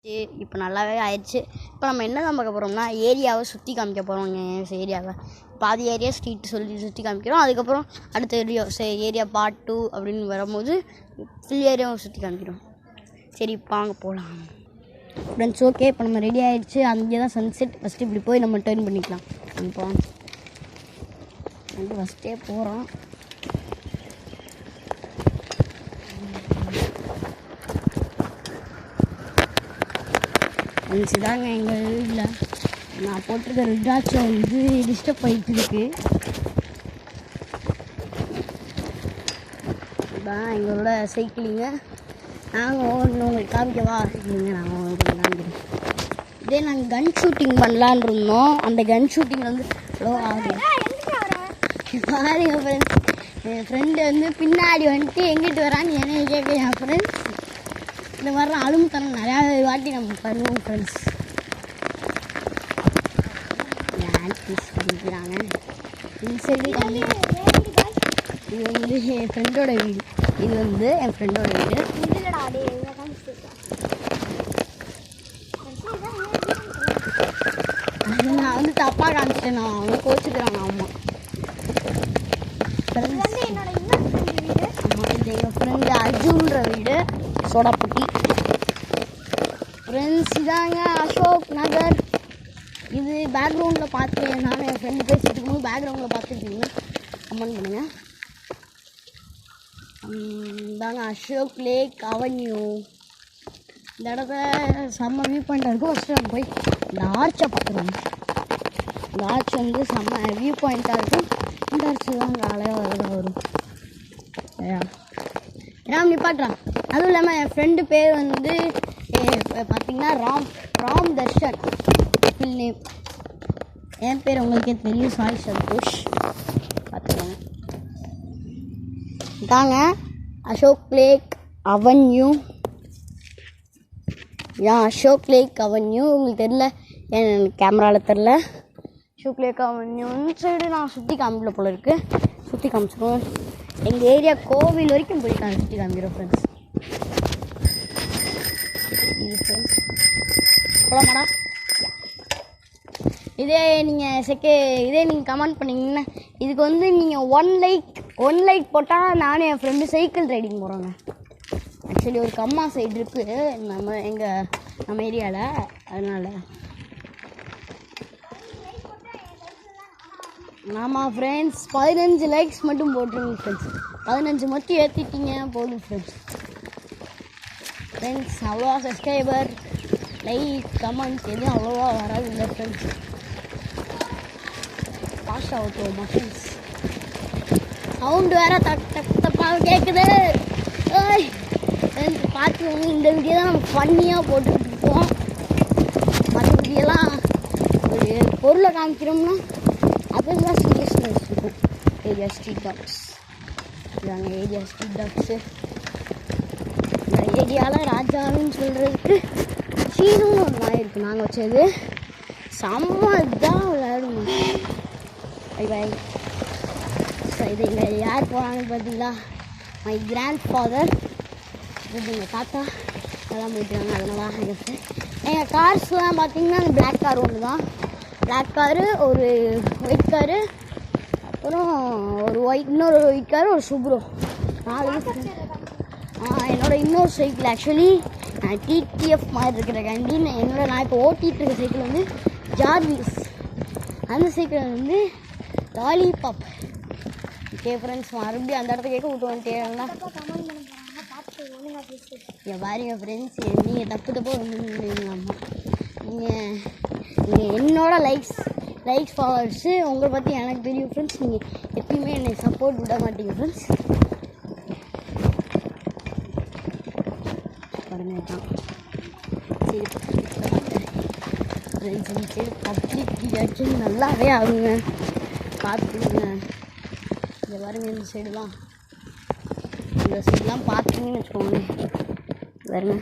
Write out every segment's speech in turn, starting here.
இப்போ நல்லாவே ஆயிடுச்சு. இப்போ நம்ம என்ன தான் பார்க்க போகிறோம்னா ஏரியாவை சுற்றி காமிக்க போகிறோம். ஏரியாவை பாதி ஏரியா ஸ்ட்ரீட் சொல்லி சுற்றி காமிக்கிறோம். அதுக்கப்புறம் அடுத்த ஏரியா பார்ட் 2 அப்படின்னு வரும்போது ஃபுல் ஏரியாவை சுற்றி காமிக்கிறோம். சரி இப்போ வாங்க போகலாம் ஃப்ரெண்ட்ஸ். ஓகே, இப்போ நம்ம ரெடி ஆகிடுச்சு. அங்கே தான் சன்செட். ஃபஸ்ட்டு இப்படி போய் நம்ம டர்ன் பண்ணிக்கலாம். இப்போ வந்து ஃபஸ்ட்டே போகிறோம். தாங்க எங்கள் வீட்டில் நான் போட்டிருக்க ருத்ராட்சம் வந்து டிஸ்டர்ப் ஆகிட்டு இருக்கு. இதுதான் எங்களோட சைக்கிளிங்க. நாங்கள் உங்களுக்கு காமிக்கவா இல்லைங்க? நாங்கள் உங்களுக்கு காமிக்கிறோம். இதே நாங்கள் கன் ஷூட்டிங் பண்ணலான் இருந்தோம். அந்த கன் ஷூட்டிங் வந்து எவ்வளோ ஆகும் பாருங்க ஃப்ரெண்ட்ஸ். என் ஃப்ரெண்டு வந்து பின்னாடி வந்துட்டு எங்கிட்டு வரான்னு என்னைய கேட்க என் ஃப்ரெண்ட்ஸ். இந்த மாதிரி அழும்புத்தனம் நிறையா வாட்டி நம்ம பண்ணுவோம் ஃப்ரெண்ட்ஸ். பண்ணிக்கிறாங்க இந்த சைடு. இது வந்து என் ஃப்ரெண்டோட வீடு. இது வந்து என் ஃப்ரெண்டோட வீடு. அது நான் வந்து தப்பாக காமிச்சிட்டேன். நான் அவங்க கோச்சுக்கிறாங்க. ஆமாம், இது எங்கள் ஃப்ரெண்டு அர்ஜுன்ற வீடு, சோடாப்பட்டி ஃப்ரெண்ட்ஸ். இதாங்க அசோக் நகர். இது பேக்ரவுண்டில் பார்த்து நானும் என் ஃப்ரெண்டு பேசிட்டு இருக்கும்போது பேக்ரவுண்டில் பார்த்துருக்கீங்கன்னா கமெண்ட் பண்ணுங்கள். இதாங்க அசோக் லேக் அவென்யூ. இந்த இடத்த செம்ம வியூ பாயிண்டாக இருக்கும். ஃபஸ்ட்டு நம்ம போய் இந்த ஆர்ச்சை பார்த்துருவோம். இந்த ஆர்ச் வந்து செம்ம வியூ பாயிண்ட்டாக இருக்கும். இந்த ஆர்ச்சு தான் அங்கே அழகாக வரும். ஏன்னா நிப்பாட்டுறான். அதுவும் இல்லாமல் என் ஃப்ரெண்டு பேர் வந்து பார்த்திங்கன்னா ராம் தர்ஷன் ஃபுல் நேம். என் பேர் உங்களுக்கே தெரியும், சாய் சந்தோஷ். பார்த்துக்கோங்க. இதாங்க Ashok lake avenue. Ashok lake avenue உங்களுக்கு தெரில, ஏன் கேமராவில் தெரில. அசோக் லேக் அவென்யூ சைடு நான் சுற்றி காமிக்கல போல இருக்குது. சுற்றி காமிச்சிடுவோம். எங்கள் ஏரியா கோவில் வரைக்கும் போய் நான் சுற்றி காமிக்கிறோம் ஃப்ரெண்ட்ஸ். இது ஃப்ரெண்ட்ஸ் போகலாமாடா? இதே நீங்கள் கமெண்ட் பண்ணிங்கன்னா இதுக்கு வந்து நீங்கள் ஒன் லைக் போட்டால் நானும் என் ஃப்ரெண்டு சைக்கிள் ரைடிங் போகிறோங்க. ஆக்சுவலி ஒரு கம்மா சைடு இருக்குது நம்ம ஏரியாவில். அதனால் ஆமாம் ஃப்ரெண்ட்ஸ், 15 லைக்ஸ் மட்டும் போட்டுருங்க ஃப்ரெண்ட்ஸ். 15 மட்டும் ஏற்றிட்டீங்க போதும் ஃப்ரெண்ட்ஸ். அவ்வளோவா சப்ஸ்கிரைபர் லைக் கமெண்ட்ஸ் எதுவும் அவ்வளோவா வராது இல்லை ஃப்ரெண்ட்ஸ். பாஸ் ஆகட்டுமா ஃப்ரெண்ட்ஸ்? சவுண்டு வேறு தப்பாக கேட்குது. ஃப்ரெண்ட்ஸ் பார்த்துக்கோங்க. இந்த வீடியோ தான் நம்ம ஃபன்னியாக போட்டுக்கிட்டு இருக்கோம். மற்ற வீடியோலாம் ஒரு பொருளை காமிக்கிறோம்னா அதெல்லாம் சீரியஸ்னஸ் இருக்கும். Area street dogs. இதாங்க ஏரியா ஸ்ட்ரீட் டாக்ஸு. இந்த ஏரியாவில் ராஜாவின்னு சொல்கிறதுக்கு சீனுன்னு ஒரு நாய் இருக்குது. நாங்கள் வச்சது செம்ம இதாக விளையாடுவோம். பை இது இங்கே யார் போகிறாங்கன்னு பார்த்தீங்களா? My grandfather. இது எங்கள் தாத்தா அதெல்லாம் போயிட்டுருக்காங்க. அதனால எங்கள் கார்ஸ்லாம் பார்த்தீங்கன்னா அந்த பிளாக் கார் ஒன்று தான். பிளாக் காரு, ஒரு ஒயிட் காரு, அப்புறம் இன்னொரு ஒயிட் காரு, ஒரு சுப்ரோ. 4 என்னோட இன்னொரு சைக்கிள் ஆக்சுவலி நான் டிடிஎஃப் மாதிரி இருக்கிற கேண்டி நான் இப்போ ஓட்டிகிட்டு இருக்க சைக்கிள் வந்து ஜார்விஸ். அந்த சைக்கிள் வந்து லாலிபாப். ஓகே ஃப்ரெண்ட்ஸ், மறுபடியும் அந்த இடத்த கேட்க விட்டு வந்துட்டேன்னா பாருங்க ஃப்ரெண்ட்ஸ், நீங்கள் தப்பாக வந்துங்களாம்மா. நீங்கள் என்னோட லைக்ஸ் ஃபாலோவர்ஸு உங்களை பற்றி எனக்கு தெரியும் ஃப்ரெண்ட்ஸ். நீங்கள் எப்பயுமே என்னை சப்போர்ட் விட மாட்டீங்க ஃப்ரெண்ட்ஸ். பாருங்க தான் சரி ஃப்ரெண்ட்ஸ். சரி பப்ளிக் ரியாக்ஷன் நல்லாவே ஆகுங்க, பார்த்துங்க. இந்த பாருங்க இந்த சைடுலாம் பார்த்தீங்கன்னு வச்சுக்கோங்க. பாருங்க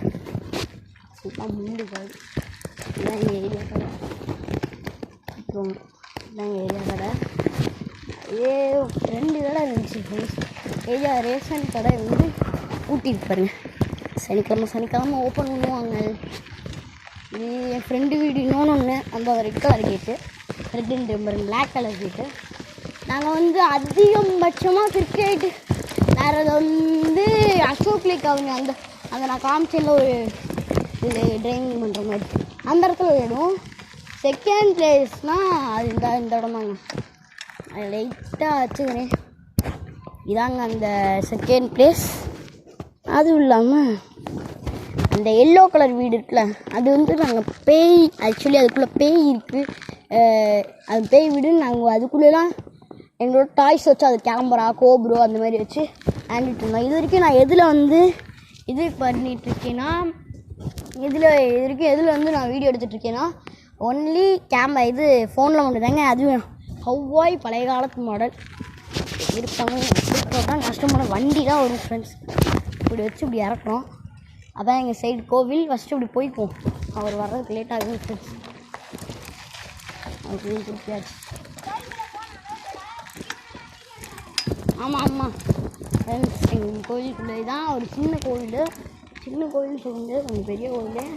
இதெல்லாம் முண்டு கால். இதுதான் எங்கள் ஏரியா கடை. அப்புறம் இதுதான் எங்கள் ஏரியா கடை. 2 கடை இருந்துச்சு ஃப்ரெண்ட்ஸ். ஏரியா ரேஷன் கடை வந்து ஊட்டிட்டு பாருங்க. சனிக்கிழமை ஓப்பன் பண்ணுவாங்க. இது என் ஃப்ரெண்டு வீடு இன்னொன்று அந்த ரெட் கலர் கேட்டு, ரெட் பிளாக் கலர் கேட்டு. நாங்கள் வந்து அதிகபட்சமாக கிரிக்கெட்டு வேறு வந்து அசோக் லேக் அவங்க அந்த நான் காமிச்சேன்ல ஒரு இது ட்ரைனிங் பண்ணுற மாதிரி அந்த இடத்துல விளையாடுவோம். செகண்ட் பிளேஸ்னால் அது இந்த இடம் தாங்க. அது லைட்டாக வச்சுக்கிறேன். இதாங்க அந்த செகண்ட் பிளேஸ். அதுவும் இல்லாமல் அந்த எல்லோ கலர் வீடு இருக்குல்ல, அது வந்து நாங்கள் பேய், ஆக்சுவலி அதுக்குள்ளே பேய் இருக்குது. அது பேய் வீடுன்னு நாங்கள் அதுக்குள்ளேலாம் எங்களோட டாய்ஸ் வச்சு அது கேமரா கோப்ரோ அந்த மாதிரி வச்சு ஆண்டிட்டு இருந்தோம். இது வரைக்கும் நான் எதில் வந்து இது பண்ணிகிட்ருக்கேன்னா எதில் வந்து நான் வீடியோ எடுத்துகிட்ருக்கேன்னா ஒன்லி இது ஃபோனில் மட்டும் தாங்க. அதுவும் ஹவ்வாய் பழைய காலத்து மாடல் இருக்கணும். கஷ்டமான வண்டி தான் வரும் ஃப்ரெண்ட்ஸ். இப்படி வச்சு இப்படி இறக்குறோம். அதான் எங்கள் சைடு கோவில். ஃபஸ்ட்டு இப்படி போய்ப்போம், அவர் வர்றதுக்கு லேட் ஆகும் ஃப்ரெண்ட்ஸ். அது திருப்பியாச்சு. ஆமாம் ஃப்ரெண்ட்ஸ், எங்கள் கோவிலுக்குள்ளே தான் ஒரு சின்ன கோவில் சொல்லுங்க, கொஞ்சம் பெரிய கோவில்.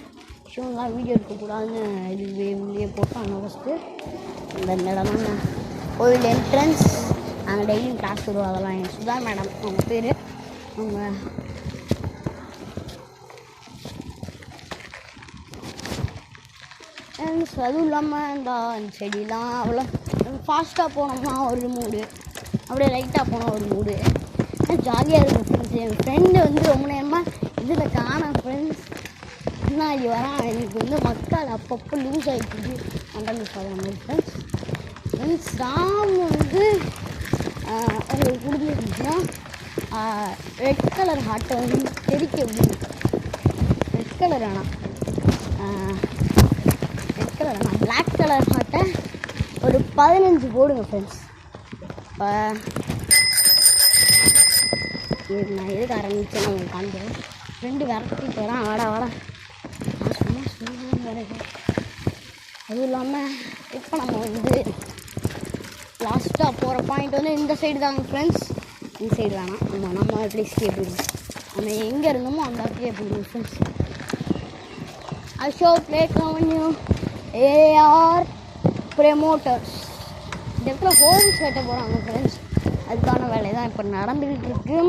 ஷூலாம் வீடியோ எடுக்கக்கூடாதுன்னு இது வெளியே போட்டாங்க ஃபஸ்ட்டு. இந்த இடம் தாங்க கோவில் என்ட்ரன்ஸ். நாங்கள் டெய்லியும் கிளாஸ் வருவோம். அதெல்லாம் என் சுதா மேடம் அவங்க பேர். அவங்க அதுவும் இல்லாமல் இந்த செடியெலாம் அவ்வளோ ஃபாஸ்ட்டாக போனோம்னா ஒரு மூடு, அப்படியே லைட்டாக போனால் ஒரு மூடு. ஜாலியாக இருக்கும் ஃப்ரெண்ட்ஸ். என் ஃப்ரெண்டு வந்து ரொம்ப நேரமாக இதில் காணோம் ஃப்ரெண்ட்ஸ். முன்னாடி வரான். எனக்கு வந்து மக்கள் அப்பப்போ லூஸ் ஆகிட்டு அண்டர்ந்து சொல்கிறாங்க ஃப்ரெண்ட்ஸ். ராம் வந்து அவங்களுக்கு கொடுத்துருந்துச்சுன்னா ரெட் கலர் ஹார்ட்டை வந்து தெரிக்க முடியும். ரெட் கலர் பிளாக் கலர் ஹார்ட்டை ஒரு 15 போடுங்க ஃப்ரெண்ட்ஸ். நான் எதுக்கு ஆரம்பிச்சேன் உங்களுக்கு காண்பேன். ஃப்ரெண்டு விரட்டிட்டு வரான், வாடா சும்மா கிடையாது. அதுவும் இல்லாமல் இப்போ நம்ம வந்து லாஸ்ட்டாக போகிற பாயிண்ட் வந்து இந்த சைடு தாங்க ஃப்ரெண்ட்ஸ். இந்த சைடு வேணாம், நம்ம பிளேஸ்க்கே போயிடுவோம். நம்ம எங்கே இருந்தோமோ அந்த இடத்துக்கே போயிடுவோம் friends. Ashok lake avenue AR promoters. இந்த இடத்துல ஹோம்ஸ் கட்ட போகிறாங்க ஃப்ரெண்ட்ஸ். அதுக்கான வேலை தான் இப்போ நடந்துக்கிட்டு இருக்கு.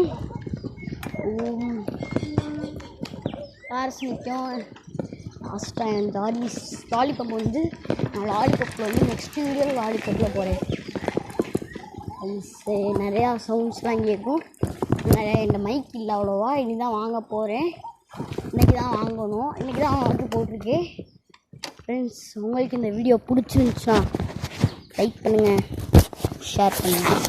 கார்ஸ் நிற்கும். லாஸ்ட்டாக என் லாலிபப் வந்து நான் லாலிபப்பில் வந்து நெக்ஸ்ட் வீடியோவில் லாலிபப்பில் போகிறேன். நிறையா சவுண்ட்ஸ்லாம் கேட்கும். நிறையா இந்த மைக் இல்லை அவ்வளோவா. இனி தான் வாங்க போகிறேன். இன்றைக்கி தான் வாங்கணும். இன்றைக்கி தான் ஆர்டர் போட்டிருக்கேன் ஃப்ரெண்ட்ஸ். உங்களுக்கு இந்த வீடியோ பிடிச்சிருந்துச்சுன்னா லைக் பண்ணுங்கள், ஷேர் பண்ணுங்கள்.